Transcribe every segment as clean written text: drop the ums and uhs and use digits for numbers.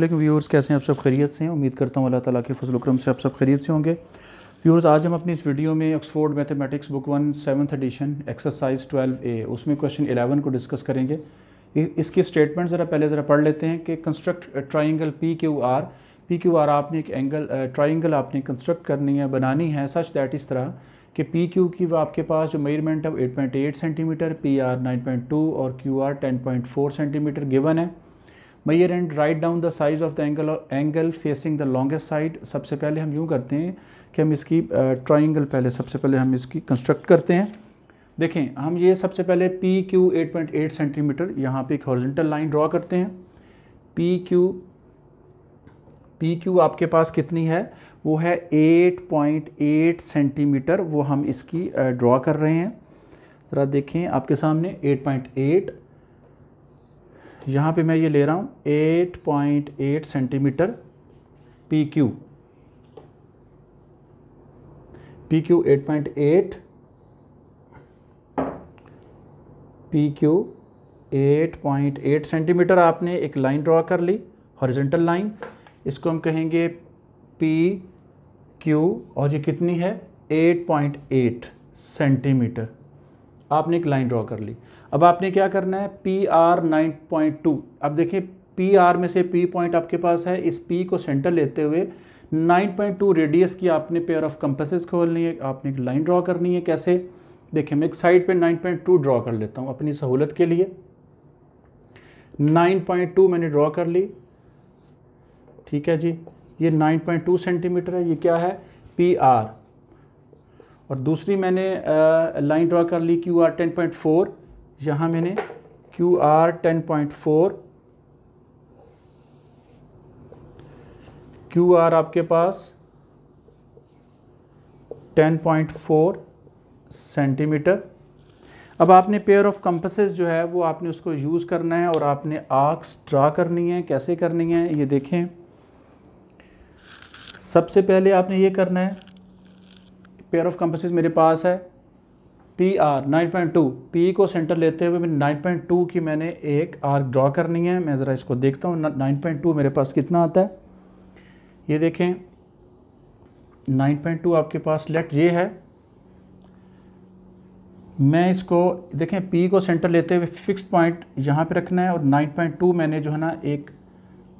लेकिन व्यूअर्स कैसे हैं आप सब खैरियत से हैं। उम्मीद करता हूँ अल्लाह ताला के फजल करम से आप सब खैरियत से होंगे। व्यूअर्स आज हम अपनी इस वीडियो में Oxford mathematics book 1 7th edition exercise 12A उसमें क्वेश्चन 11 को डिस्कस करेंगे। इसकी स्टेटमेंट ज़रा पढ़ लेते हैं कि कंस्ट्रक्ट ट्राइंगल PQR आपने एक एंगल ट्राइंगल आपने कंस्ट्रक्ट करनी है, बनानी है सच दैट इस तरह कि PQ की वो आपके पास जो मेजरमेंट है 8.8 सेंटीमीटर, PR 9.2 और QR 10.4 सेंटीमीटर गिवन है। Measure and write down the size of the angle facing the longest side. सबसे पहले हम यूँ करते हैं कि हम इसकी ट्राइंगल सबसे पहले हम इसकी कंस्ट्रक्ट करते हैं। देखें हम ये सबसे पहले PQ 8.8 सेंटीमीटर यहाँ पे एक हॉरिजॉन्टल लाइन ड्रॉ करते हैं। PQ आपके पास कितनी है, वो है 8.8 सेंटीमीटर, वो हम इसकी ड्रॉ कर रहे हैं। ज़रा देखें आपके सामने 8.8, यहाँ पे मैं ये ले रहा हूँ 8.8 सेंटीमीटर PQ 8.8 PQ 8.8 सेंटीमीटर। आपने एक लाइन ड्रॉ कर ली, हॉरिजॉन्टल लाइन, इसको हम कहेंगे PQ और ये कितनी है 8.8 सेंटीमीटर। आपने एक लाइन ड्रॉ कर ली। अब आपने क्या करना है PR 9.2। अब देखिए PR में से P पॉइंट आपके पास है, इस P को सेंटर लेते हुए 9.2 रेडियस की आपने पेयर ऑफ कंपासेस खोलनी है, आपने एक लाइन ड्रॉ करनी है। कैसे देखिए मैं एक साइड पे 9.2 ड्रॉ कर लेता हूँ अपनी सहूलत के लिए। 9.2 मैंने ड्रॉ कर ली, ठीक है जी। ये 9.2 सेंटीमीटर है, ये क्या है PR। और दूसरी मैंने लाइन ड्रॉ कर ली QR 10.4, यहाँ मैंने QR 10.4, QR आपके पास 10.4 सेंटीमीटर। अब आपने पेयर ऑफ कंपासेस जो है वो आपने उसको यूज़ करना है और आपने आर्क्स ड्रा करनी है। कैसे करनी है ये देखें। सबसे पहले आपने ये करना है, पेयर ऑफ कंपासेस मेरे पास है PR 9.2, P को सेंटर लेते हुए मैंने 9.2 की मैंने एक आर्क ड्रॉ करनी है। मैं ज़रा इसको देखता हूँ 9.2 मेरे पास कितना आता है। ये देखें 9.2 आपके पास लेट ये है। मैं इसको देखें P को सेंटर लेते हुए फिक्स्ड पॉइंट यहाँ पे रखना है और 9.2 मैंने जो है ना एक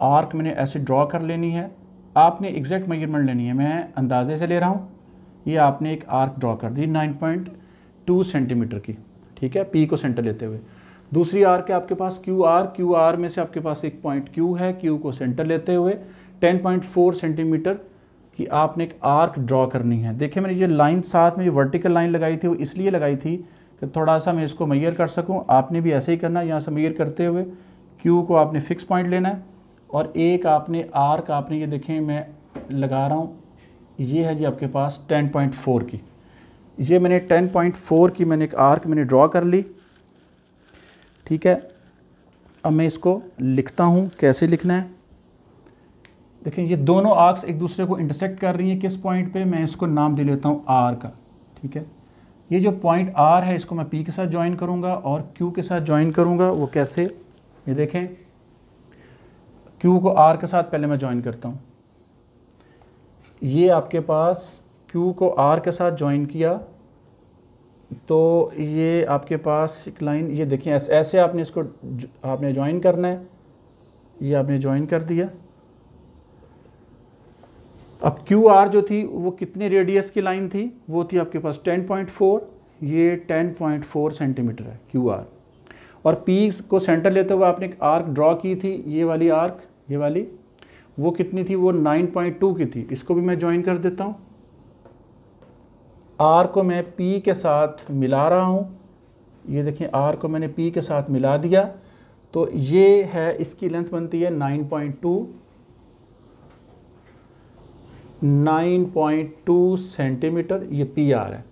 आर्क मैंने ऐसे ड्रॉ कर लेनी है। आपने एग्जैक्ट मेजरमेंट लेनी है, मैं अंदाजे से ले रहा हूँ। ये आपने एक आर्क ड्रॉ कर दी 9.2 सेंटीमीटर की, ठीक है, P को सेंटर लेते हुए। दूसरी आर्क है आपके पास QR में से आपके पास एक पॉइंट Q है, Q को सेंटर लेते हुए 10.4 सेंटीमीटर की आपने एक आर्क ड्रॉ करनी है। देखिए मैंने ये लाइन साथ में जो वर्टिकल लाइन लगाई थी वो इसलिए लगाई थी कि थोड़ा सा मैं इसको मेजर कर सकूं। आपने भी ऐसे ही करना है, यहाँ से मेजर करते हुए Q को आपने फिक्स पॉइंट लेना है और एक आपने आर्क आपने ये देखें मैं लगा रहा हूँ, ये है जी आपके पास 10.4 की। ये मैंने 10.4 की मैंने एक आर्क मैंने ड्रॉ कर ली, ठीक है। अब मैं इसको लिखता हूँ, कैसे लिखना है देखें। ये दोनों आर्क्स एक दूसरे को इंटरसेक्ट कर रही हैं किस पॉइंट पे, मैं इसको नाम दे लेता हूँ R का, ठीक है। ये जो पॉइंट R है इसको मैं P के साथ ज्वाइन करूँगा और Q के साथ ज्वाइन करूँगा। वो कैसे, ये देखें Q को R के साथ पहले मैं ज्वाइन करता हूँ। ये आपके पास Q को R के साथ ज्वाइन किया तो ये आपके पास एक लाइन, ये देखिए ऐसे आपने इसको आपने ज्वाइन करना है। ये आपने ज्वाइन कर दिया। अब QR जो थी वो कितने रेडियस की लाइन थी, वो थी आपके पास 10.4, ये 10.4 सेंटीमीटर है QR। और P को सेंटर लेते हुए आपने एक आर्क ड्रॉ की थी, ये वाली आर्क, ये वाली, वो कितनी थी, वो 9.2 की थी। इसको भी मैं ज्वाइन कर देता हूँ। R को मैं P के साथ मिला रहा हूँ, ये देखें R को मैंने P के साथ मिला दिया तो ये है, इसकी लेंथ बनती है 9.2 सेंटीमीटर, ये PR है।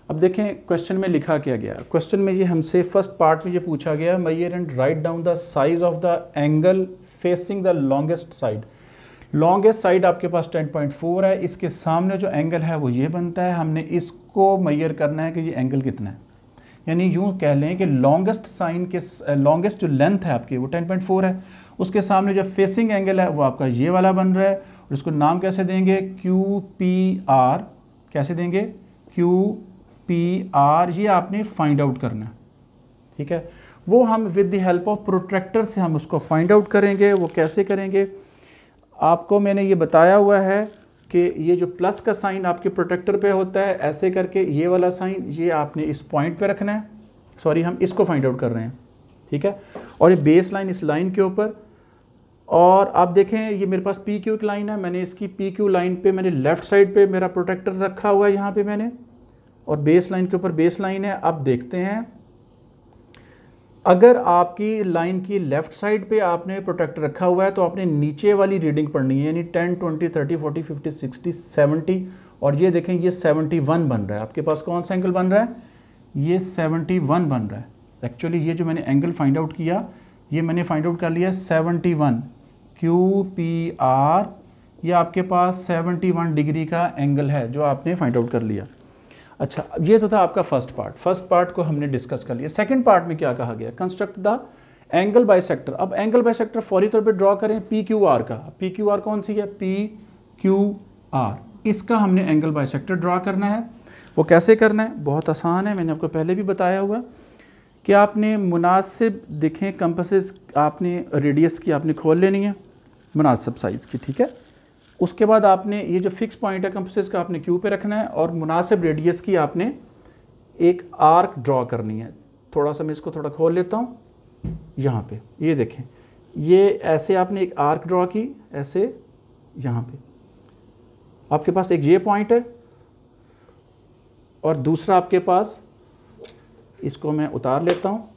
अब देखें क्वेश्चन में लिखा क्या गया। क्वेश्चन में ये हमसे फर्स्ट पार्ट में ये पूछा गया measure and write down the size of the angle facing the longest side. Longest side आपके पास 10.4 है, इसके सामने जो एंगल है वो ये बनता है। हमने इसको मेजर करना है कि ये एंगल कितना है। यानी यूँ कह लें कि लॉन्गेस्ट साइन के लॉन्गेस्ट जो लेंथ है आपकी वो 10.4 है, उसके सामने जो फेसिंग एंगल है वो आपका ये वाला बन रहा है, और इसको नाम कैसे देंगे, QPR, कैसे देंगे, QPR, ये आपने फाइंड आउट करना है। ठीक है, वो हम with the help of protractor से हम उसको फाइंड आउट करेंगे। वो कैसे करेंगे, आपको मैंने ये बताया हुआ है कि ये जो प्लस का साइन आपके प्रोटेक्टर पे होता है, ऐसे करके ये वाला साइन ये आपने इस पॉइंट पे रखना है, सॉरी हम इसको फाइंड आउट कर रहे हैं। ठीक है, और ये बेस लाइन इस लाइन के ऊपर, और आप देखें ये मेरे पास PQ की लाइन है, मैंने इसकी PQ लाइन पे मैंने लेफ़्ट साइड पे मेरा प्रोटेक्टर रखा हुआ है यहाँ पे मैंने, और बेस लाइन के ऊपर बेस लाइन है। अब देखते हैं अगर आपकी लाइन की लेफ़्ट साइड पे आपने प्रोटेक्टर रखा हुआ है तो आपने नीचे वाली रीडिंग पढ़नी है, यानी 10, 20, 30, 40, 50, 60, 70, और ये देखें ये 71 बन रहा है। आपके पास कौन सा एंगल बन रहा है, ये 71 बन रहा है। एक्चुअली ये जो मैंने एंगल फाइंड आउट किया, ये मैंने फाइंड आउट कर लिया 71, QPR, ये आपके पास 71 डिग्री का एंगल है जो आपने फाइंड आउट कर लिया। अच्छा, ये तो था आपका फर्स्ट पार्ट को हमने डिस्कस कर लिया। सेकंड पार्ट में क्या कहा गया, कंस्ट्रक्ट द एंगल बाइसेक्टर। अब एंगल बाइसेक्टर फौरी तौर पे ड्रॉ करें PQR का। PQR कौन सी है, PQR, इसका हमने एंगल बाइसेक्टर ड्रॉ करना है। वो कैसे करना है, बहुत आसान है, मैंने आपको पहले भी बताया हुआ कि आपने मुनासिब देखें कंपासेस, आपने रेडियस की आपने खोल लेनी है मुनासिब साइज़ की। ठीक है, उसके बाद आपने ये जो फिक्स पॉइंट है कंपासेस का आपने Q पे रखना है, और मुनासिब रेडियस की आपने एक आर्क ड्रॉ करनी है। थोड़ा सा मैं इसको थोड़ा खोल लेता हूँ, यहाँ पे ये देखें, ये ऐसे आपने एक आर्क ड्रॉ की, ऐसे यहाँ पे आपके पास एक ये पॉइंट है, और दूसरा आपके पास, इसको मैं उतार लेता हूँ।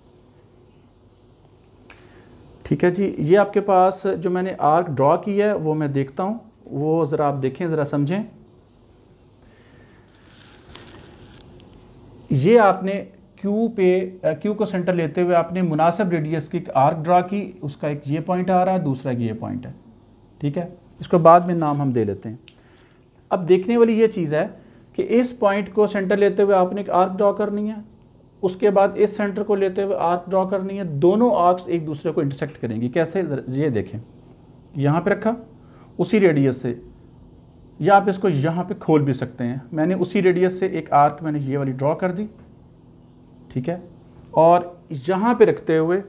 ठीक है जी, ये आपके पास जो मैंने आर्क ड्रॉ की है वो मैं देखता हूँ, वो ज़रा आप देखें, ज़रा समझें। ये आपने Q को सेंटर लेते हुए आपने मुनासिब रेडियस की एक आर्क ड्रा की, उसका एक ये पॉइंट आ रहा है, दूसरा एक ये पॉइंट है। ठीक है, इसको बाद में नाम हम दे लेते हैं। अब देखने वाली ये चीज़ है कि इस पॉइंट को सेंटर लेते हुए आपने एक आर्क ड्रॉ करनी है, उसके बाद इस सेंटर को लेते हुए आर्क ड्रॉ करनी है। दोनों आर्क्स एक दूसरे को इंटरसेक्ट करेंगी। कैसे, ये देखें, यहाँ पे रखा उसी रेडियस से, या आप इसको यहाँ पे खोल भी सकते हैं। मैंने उसी रेडियस से एक आर्क मैंने ये वाली ड्रॉ कर दी। ठीक है, और यहाँ पे रखते हुए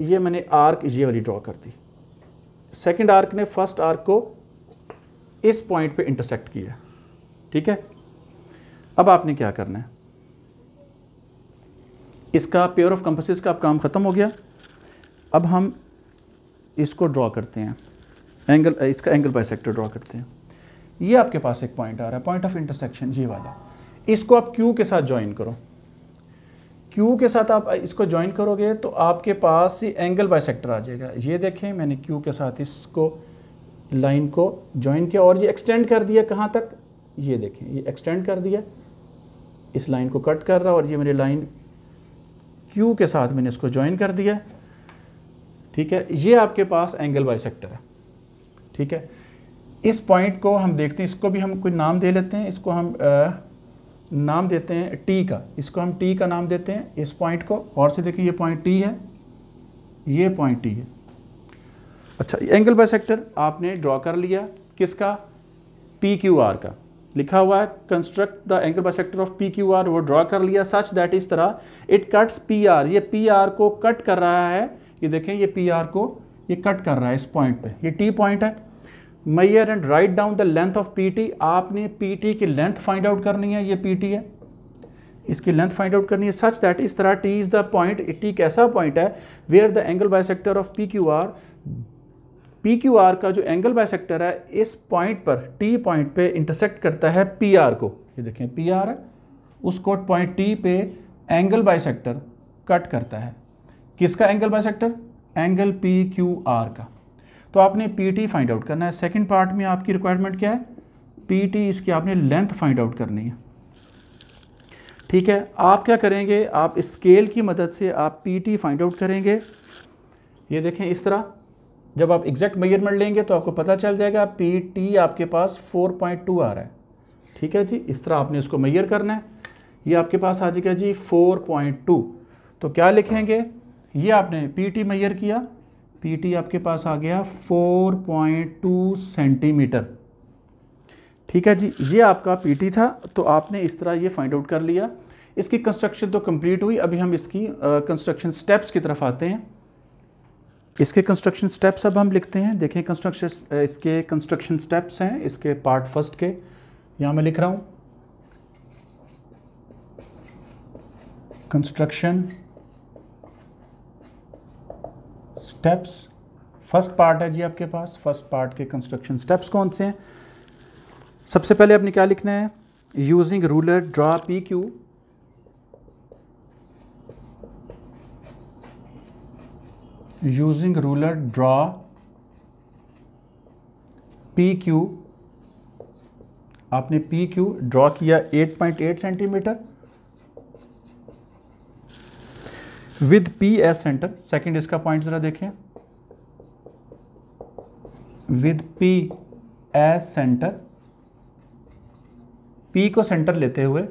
ये मैंने आर्क ये वाली ड्रॉ कर दी। सेकंड आर्क ने फर्स्ट आर्क को इस पॉइंट पे इंटरसेक्ट किया। ठीक है, अब आपने क्या करना है, इसका पेयर ऑफ कंपासेस का अब काम ख़त्म हो गया। अब हम इसको ड्रॉ करते हैं, एंगल, इसका एंगल बाइसेक्टर ड्रॉ करते हैं। ये आपके पास एक पॉइंट आ रहा है, पॉइंट ऑफ इंटरसेक्शन, ये वाला, इसको आप Q के साथ ज्वाइन करो। Q के साथ आप इसको ज्वाइन करोगे तो आपके पास ये एंगल बाइसेक्टर आ जाएगा। ये देखें, मैंने Q के साथ इसको लाइन को ज्वाइन किया और ये एक्सटेंड कर दिया। कहाँ तक, ये देखें, ये एक्सटेंड कर दिया, इस लाइन को कट कर रहा, और ये मेरी लाइन Q के साथ मैंने इसको ज्वाइन कर दिया। ठीक है, ये आपके पास एंगल बाइसेक्टर है। ठीक है, इस पॉइंट को हम देखते हैं, इसको भी हम कोई नाम दे लेते हैं, इसको हम नाम देते हैं T का, इसको हम T का नाम देते हैं इस पॉइंट को। और से देखें, ये पॉइंट T है, ये पॉइंट T है। अच्छा, एंगल बाइसेक्टर आपने ड्रॉ कर लिया, किसका, PQR का, लिखा हुआ है construct the angle bisector of PQR, वो ड्रॉ कर लिया सच दैट इस तरह इट कट्स PR, ये PR को कट कर रहा है। ये देखें, ये PR को ये कट कर रहा है इस पॉइंट पे, ये T पॉइंट है। Measure and write down the length of PT, आपने PT की लेंथ फाइंड आउट करनी है, ये PT है, इसकी लेंथ फाइंड आउट करनी है सच दैट इस तरह T is the point, T कैसा पॉइंट है where the angle bisector of PQR का जो एंगल बाइसेक्टर है इस पॉइंट पर, T पॉइंट पे इंटरसेक्ट करता है PR को। ये देखें, PR है, उसको पॉइंट T पे एंगल बाइसेक्टर कट करता है। किसका एंगल बाइसेक्टर, एंगल PQR का। तो आपने PT फाइंड आउट करना है। सेकंड पार्ट में आपकी रिक्वायरमेंट क्या है, PT, इसकी आपने लेंथ फाइंड आउट करनी है। ठीक है, आप क्या करेंगे, आप स्केल की मदद से आप PT फाइंड आउट करेंगे। ये देखें, इस तरह जब आप एग्जैक्ट मेजरमेंट लेंगे तो आपको पता चल जाएगा PT आपके पास 4.2 आ रहा है। ठीक है जी, इस तरह आपने इसको मेजर करना है। ये आपके पास आ जाएगा जी 4.2। तो क्या लिखेंगे, ये आपने पीटी मेजर किया, पीटी आपके पास आ गया 4.2 सेंटीमीटर। ठीक है जी, ये आपका पीटी था। तो आपने इस तरह ये फाइंड आउट कर लिया। इसकी कंस्ट्रक्शन तो कंप्लीट हुई। अभी हम इसकी कंस्ट्रक्शन स्टेप्स की तरफ आते हैं। इसके कंस्ट्रक्शन स्टेप्स अब हम लिखते हैं। देखें इसके कंस्ट्रक्शन स्टेप्स हैं इसके पार्ट फर्स्ट के, यहाँ मैं लिख रहा हूँ कंस्ट्रक्शन स्टेप्स। फर्स्ट पार्ट है जी आपके पास। फर्स्ट पार्ट के कंस्ट्रक्शन स्टेप्स कौन से हैं? सबसे पहले आपने क्या लिखना है, using ruler draw P Q, using ruler draw P Q. आपने पी क्यू ड्रॉ किया 8.8 centimetre with P S centre. Second इसका पॉइंट जरा देखें, with P S centre, P को सेंटर लेते हुए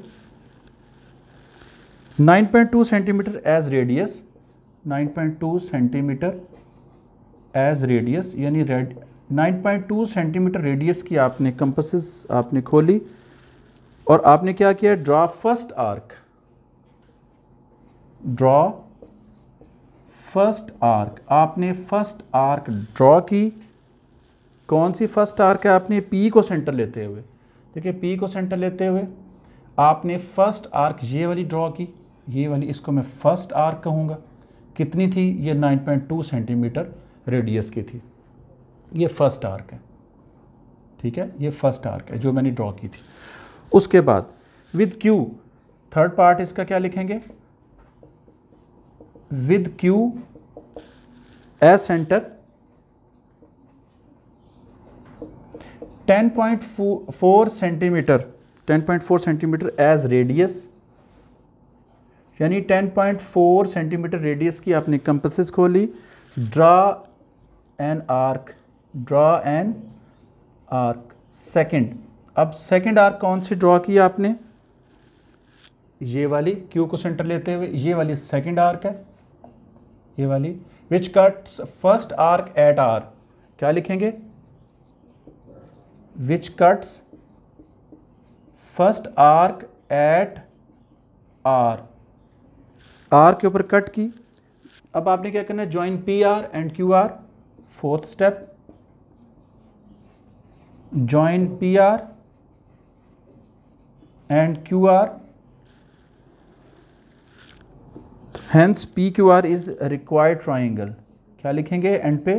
9.2 centimetre as radius, 9.2 centimetre as radius, यानी 9.2 centimetre radius की आपने कंपासेस आपने खोली और आपने क्या किया, draw first arc, draw first arc. आपने फर्स्ट आर्क ड्रॉ की। कौन सी फर्स्ट आर्क है? आपने पी को सेंटर लेते हुए, देखिए पी को सेंटर लेते हुए आपने फर्स्ट आर्क ये वाली ड्रॉ की, ये वाली, इसको मैं फर्स्ट आर्क कहूँगा। कितनी थी? ये 9.2 सेंटीमीटर रेडियस की थी। ये फर्स्ट आर्क है, ठीक है, ये फर्स्ट आर्क है जो मैंने ड्रॉ की थी। उसके बाद विद क्यू, थर्ड पार्ट इसका क्या लिखेंगे, with Q as centre 10.4 centimetre, 10.4 centimetre as radius, यानी 10.4 सेंटीमीटर रेडियस की आपने कंपासेस खोली। Draw an arc, draw an arc second. अब सेकंड आर्क कौन सी ड्रॉ की आपने? ये वाली, क्यू को सेंटर लेते हुए, ये वाली सेकंड आर्क है, ये वाली, which cuts first arc at R. क्या लिखेंगे? Which cuts first arc at R, R के ऊपर कट की। अब आपने क्या करना है, join P R and Q R. Fourth step, join P R and Q R, hence P Q R is required triangle. क्या लिखेंगे एंड पे?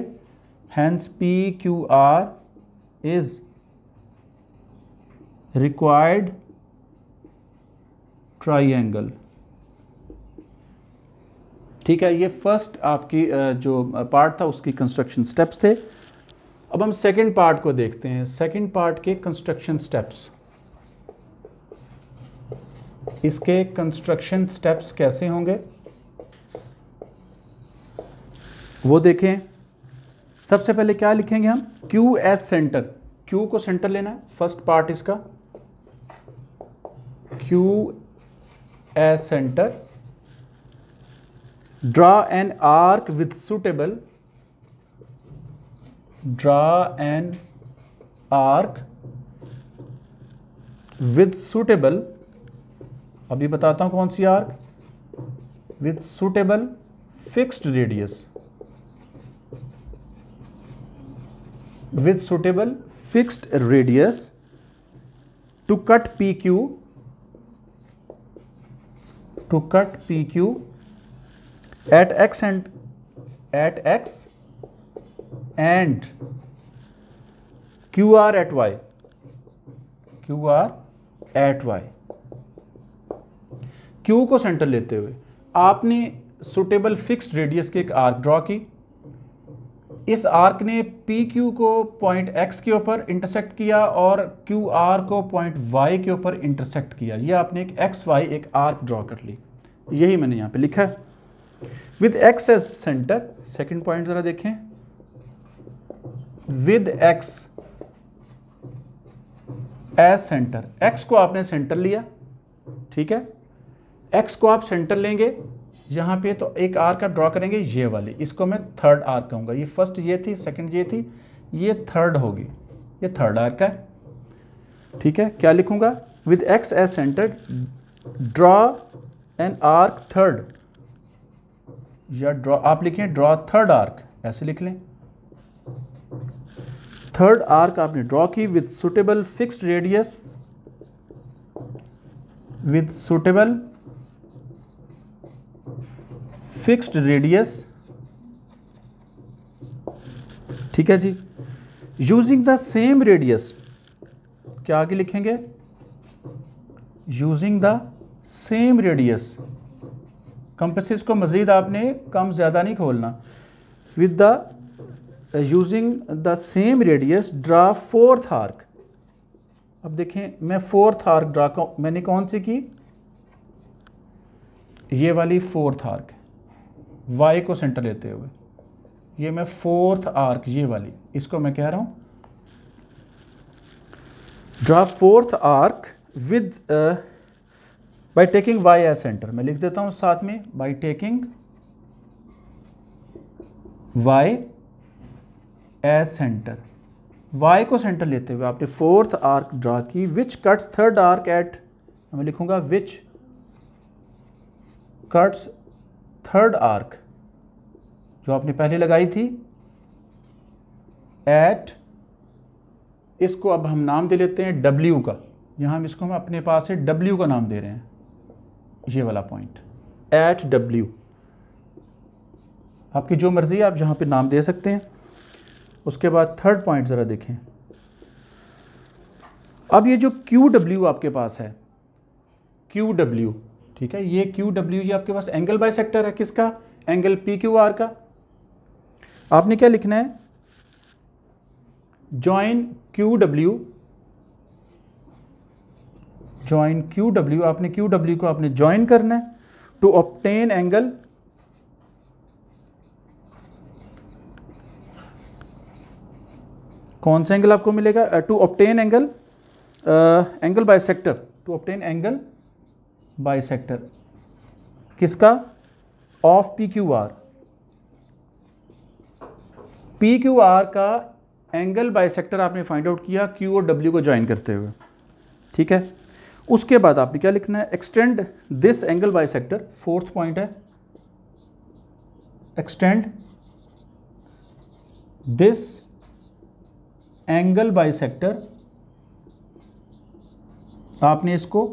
Hence P Q R is required triangle. ठीक है, ये फर्स्ट आपकी जो पार्ट था उसकी कंस्ट्रक्शन स्टेप्स थे। अब हम सेकंड पार्ट को देखते हैं। सेकंड पार्ट के कंस्ट्रक्शन स्टेप्स, इसके कंस्ट्रक्शन स्टेप्स कैसे होंगे वो देखें। सबसे पहले क्या लिखेंगे हम, क्यू एज सेंटर, क्यू को सेंटर लेना है, फर्स्ट पार्ट इसका, Q as centre. Draw an arc with suitable, draw an arc with suitable, अभी बताता हूं कौन सी arc, with suitable fixed radius, with suitable fixed radius to cut PQ, to cut PQ at X and QR at Y, QR at Y। Q को centre लेते हुए आपने suitable fixed radius के एक आर्क ड्रॉ की। इस arc ने P Q को पॉइंट एक्स के ऊपर इंटरसेक्ट किया और क्यू आर को पॉइंट वाई के ऊपर इंटरसेक्ट किया। ये आपने एक एक्स वाई एक आर्क ड्रॉ कर ली, यही मैंने यहाँ पे लिखा है। With X as centre, second point जरा देखें, with X as centre, X को आपने सेंटर लिया, ठीक है, एक्स को आप सेंटर लेंगे यहाँ पे, तो एक आर्क आप ड्रॉ करेंगे ये वाली, इसको मैं थर्ड आर्क कहूँगा। ये फर्स्ट ये थी, सेकंड ये थी, ये थर्ड होगी, ये थर्ड आर्क है। ठीक है, क्या लिखूँगा? With X as centre draw an arc third, या ड्रॉ आप लिखें ड्रॉ थर्ड आर्क, ऐसे लिख लें। थर्ड आर्क आपने ड्रॉ की with suitable fixed radius, with suitable fixed radius. ठीक है जी। यूजिंग द सेम रेडियस, क्या आगे लिखेंगे? Using the same radius. Compasses को मजीद आपने कम ज़्यादा नहीं खोलना। With the using the same radius draw fourth arc. अब देखें, मैं फोर्थ आर्क ड्रा का, मैंने कौन सी की? ये वाली फोर्थ आर्क, वाई को सेंटर लेते हुए, ये मैं फोर्थ आर्क, ये वाली, इसको मैं कह रहा हूं draw fourth arc with by taking Y as centre. मैं लिख देता हूं साथ में, by taking Y as centre. Y को सेंटर लेते हुए आपने फोर्थ आर्क ड्रा की, which cuts third arc at, मैं लिखूंगा विच कट्स थर्ड आर्क, जो आपने पहले लगाई थी, एट, इसको अब हम नाम दे लेते हैं W का। यहां हम इसको हम अपने पास से W का नाम दे रहे हैं, ये वाला पॉइंट, एट W। आपकी जो मर्जी है, आप जहां पे नाम दे सकते हैं। उसके बाद थर्ड पॉइंट ज़रा देखें। अब ये जो QW आपके पास है, QW, ठीक है, ये QW ये आपके पास एंगल बाइसेक्टर है, किसका? एंगल PQR का। आपने क्या लिखना है? जॉइन QW, जॉइन QW, आपने QW को आपने जॉइन करना है टू ऑब्टेन एंगल, कौन सा एंगल आपको मिलेगा? To obtain angle, angle bisector, to obtain angle bisector, किसका? Of PQR। PQR का एंगल बाइसेक्टर आपने फाइंड आउट किया Q और W को ज्वाइन करते हुए। ठीक है, उसके बाद आपने क्या लिखना है? Extend this angle bisector, fourth point है, एक्सटेंड दिस एंगल बाइसेक्टर। आपने इसको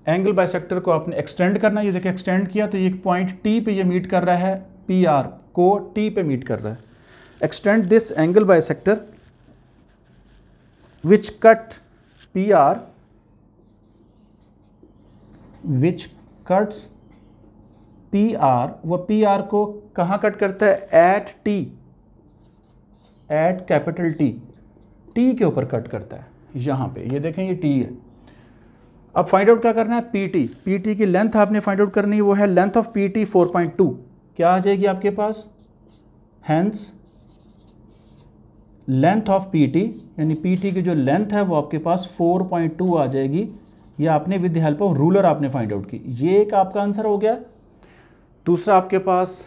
एंगल बाइसेक्टर को आपने एक्सटेंड करना है। ये देखिए एक्सटेंड किया तो ये पॉइंट T पे ये मीट कर रहा है, PR को T पे मीट कर रहा है। Extend this angle bisector which cut PR, which cuts PR, वो PR को कहाँ कट करता है? At T, at capital T के ऊपर कट करता है, यहाँ पे ये देखें ये T है। अब फाइंड आउट क्या करना है? PT की लेंथ आपने फाइंड आउट करनी है, वो है लेंथ ऑफ PT 4.2। क्या आ जाएगी आपके पास? हैंस लेंथ ऑफ PT, यानी PT की जो लेंथ है वो आपके पास 4.2 आ जाएगी। ये आपने with the help of ruler आपने फाइंड आउट की। ये एक आपका आंसर हो गया। दूसरा आपके पास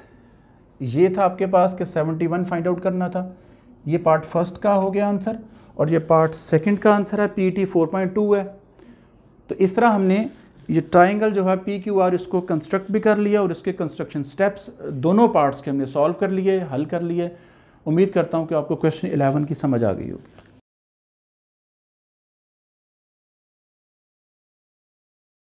ये था आपके पास कि 71 फाइंड आउट करना था। ये पार्ट फर्स्ट का हो गया आंसर, और ये पार्ट सेकंड का आंसर है PT 4.2 है। तो इस तरह हमने ये ट्राइंगल जो है PQR इसको कंस्ट्रक्ट भी कर लिया, और इसके कंस्ट्रक्शन स्टेप्स दोनों पार्ट्स के हमने सॉल्व कर लिए, हल कर लिए। उम्मीद करता हूँ कि आपको क्वेश्चन 11 की समझ आ गई होगी।